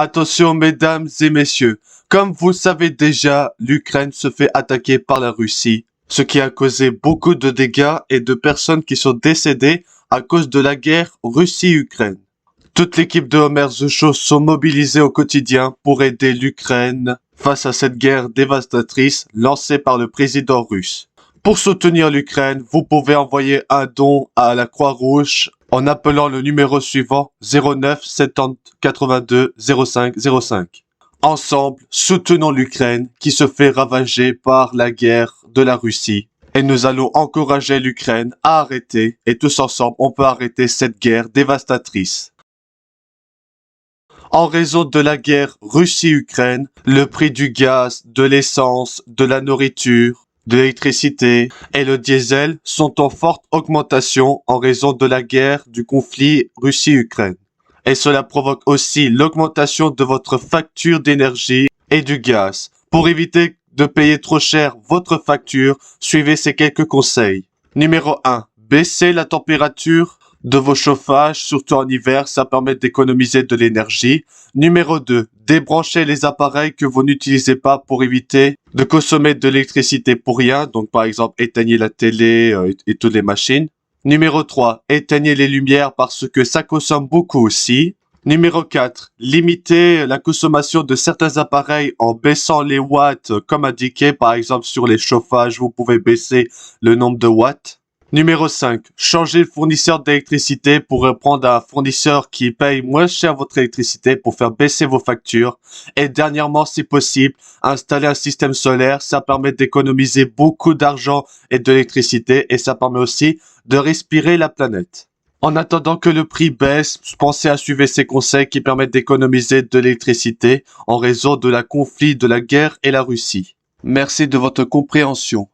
Attention mesdames et messieurs, comme vous le savez déjà, l'Ukraine se fait attaquer par la Russie, ce qui a causé beaucoup de dégâts et de personnes qui sont décédées à cause de la guerre Russie-Ukraine. Toute l'équipe de Homer The Show sont mobilisées au quotidien pour aider l'Ukraine face à cette guerre dévastatrice lancée par le président russe. Pour soutenir l'Ukraine, vous pouvez envoyer un don à la Croix-Rouge en appelant le numéro suivant 09 70 82 05 05. Ensemble, soutenons l'Ukraine qui se fait ravager par la guerre de la Russie. Et nous allons encourager l'Ukraine à arrêter, et tous ensemble, on peut arrêter cette guerre dévastatrice. En raison de la guerre Russie-Ukraine, le prix du gaz, de l'essence, de la nourriture, de l'électricité et le diesel sont en forte augmentation en raison de la guerre du conflit Russie-Ukraine. Et cela provoque aussi l'augmentation de votre facture d'énergie et du gaz. Pour éviter de payer trop cher votre facture, suivez ces quelques conseils. Numéro 1. Baissez la température de vos chauffages, surtout en hiver, ça permet d'économiser de l'énergie. Numéro 2. Débranchez les appareils que vous n'utilisez pas pour éviter de consommer de l'électricité pour rien. Donc par exemple, éteignez la télé et toutes les machines. Numéro 3. Éteignez les lumières parce que ça consomme beaucoup aussi. Numéro 4. Limitez la consommation de certains appareils en baissant les watts comme indiqué. Par exemple, sur les chauffages, vous pouvez baisser le nombre de watts. Numéro 5. Changez le fournisseur d'électricité pour prendre un fournisseur qui paye moins cher votre électricité pour faire baisser vos factures. Et dernièrement, si possible, installer un système solaire. Ça permet d'économiser beaucoup d'argent et d'électricité et ça permet aussi de respirer la planète. En attendant que le prix baisse, pensez à suivre ces conseils qui permettent d'économiser de l'électricité en raison de la conflit de la guerre et la Russie. Merci de votre compréhension.